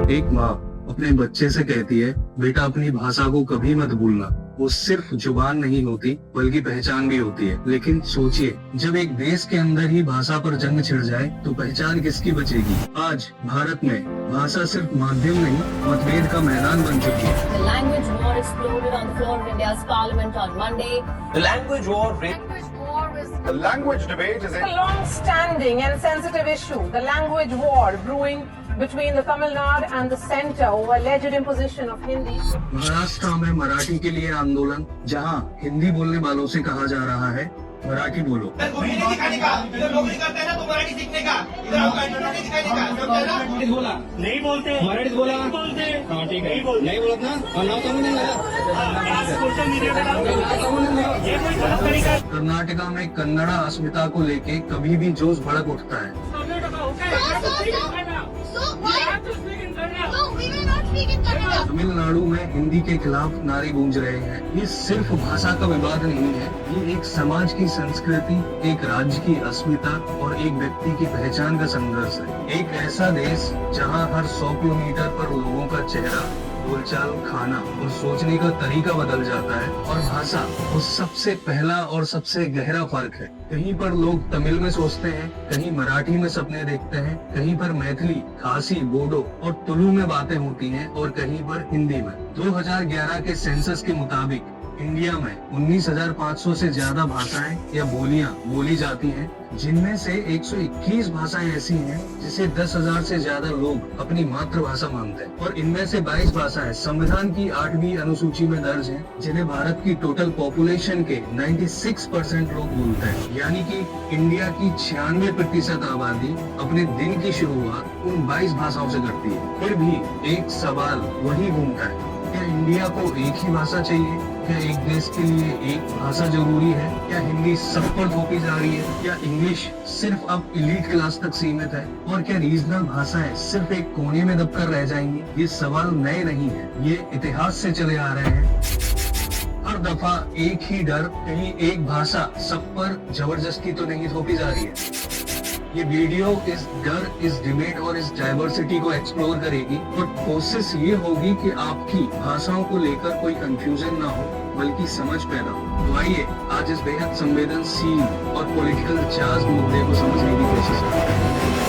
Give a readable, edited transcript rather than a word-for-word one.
एक माँ अपने बच्चे से कहती है, बेटा अपनी भाषा को कभी मत भूलना। वो सिर्फ जुबान नहीं होती बल्कि पहचान भी होती है। लेकिन सोचिए, जब एक देश के अंदर ही भाषा पर जंग छिड़ जाए तो पहचान किसकी बचेगी। आज भारत में भाषा सिर्फ माध्यम नहीं, मतभेद का मैदान बन चुकी है। The language war exploded on the floor of India's parliament on Monday. The language war. The language debate is a long-standing and sensitive issue. The language war brewing between the Tamil Nadu and the centre over alleged imposition of Hindi. Maharashtra में मराठी के लिए आंदोलन, जहां हिंदी बोलने वालों से कहा जा रहा है मराठी बोलो। नौकरी करते हैं ना तो मराठी सीखने का, इधर आपका इंटरनेट सिखाने का, समझे ना? बोला नहीं बोलते, मराठी बोला नहीं बोलते, हाँ ठीक है, नहीं बोलत ना, और नाव समझ नहीं सोशल मीडिया पे ये कोई गलत तरीका है। कर्नाटका में कन्नड़ा अस्मिता को लेके कभी भी जोश भड़क उठता है। तमिलनाडु में हिंदी के खिलाफ नारे गूंज रहे हैं। ये सिर्फ भाषा का विवाद नहीं है, ये एक समाज की संस्कृति, एक राज्य की अस्मिता और एक व्यक्ति की पहचान का संघर्ष है। एक ऐसा देश जहां हर 100 किलोमीटर पर लोगों का चेहरा, बोलचाल, खाना और सोचने का तरीका बदल जाता है। और भाषा वो सबसे पहला और सबसे गहरा फर्क है। कहीं पर लोग तमिल में सोचते हैं, कहीं मराठी में सपने देखते हैं, कहीं पर मैथिली, खासी, बोडो और तुलु में बातें होती हैं और कहीं पर हिंदी में। 2011 के सेंसस के मुताबिक इंडिया में 19,500 से ज्यादा भाषाएं या बोलियां बोली जाती हैं, जिनमें से 121 भाषाएं ऐसी हैं जिसे 10,000 से ज्यादा लोग अपनी मातृभाषा मानते हैं। और इनमें से 22 भाषाएं संविधान की 8वीं अनुसूची में दर्ज हैं, जिन्हें भारत की टोटल पॉपुलेशन के 96% लोग बोलते हैं। यानी कि इंडिया की 96% आबादी अपने दिन की शुरुआत उन 22 भाषाओं से करती है। फिर भी एक सवाल वही घूमता है, क्या इंडिया को एक ही भाषा चाहिए? क्या एक देश के लिए एक भाषा जरूरी है? क्या हिंदी सब पर थोपी जा रही है? क्या इंग्लिश सिर्फ अब इलीट क्लास तक सीमित है? और क्या रीजनल भाषाएं सिर्फ एक कोने में दबकर रह जाएंगी? ये सवाल नए नहीं है, ये इतिहास से चले आ रहे हैं। हर दफा एक ही डर, कहीं एक भाषा सब पर जबरदस्ती तो नहीं थोपी जा रही है। ये वीडियो इस डर, इस डिबेट और इस डाइवर्सिटी को एक्सप्लोर करेगी और कोशिश ये होगी कि आपकी भाषाओं को लेकर कोई कंफ्यूजन ना हो, बल्कि समझ पैदा हो। तो आइए आज इस बेहद संवेदनशील और पॉलिटिकल चार्ज मुद्दे को समझने की कोशिश करें।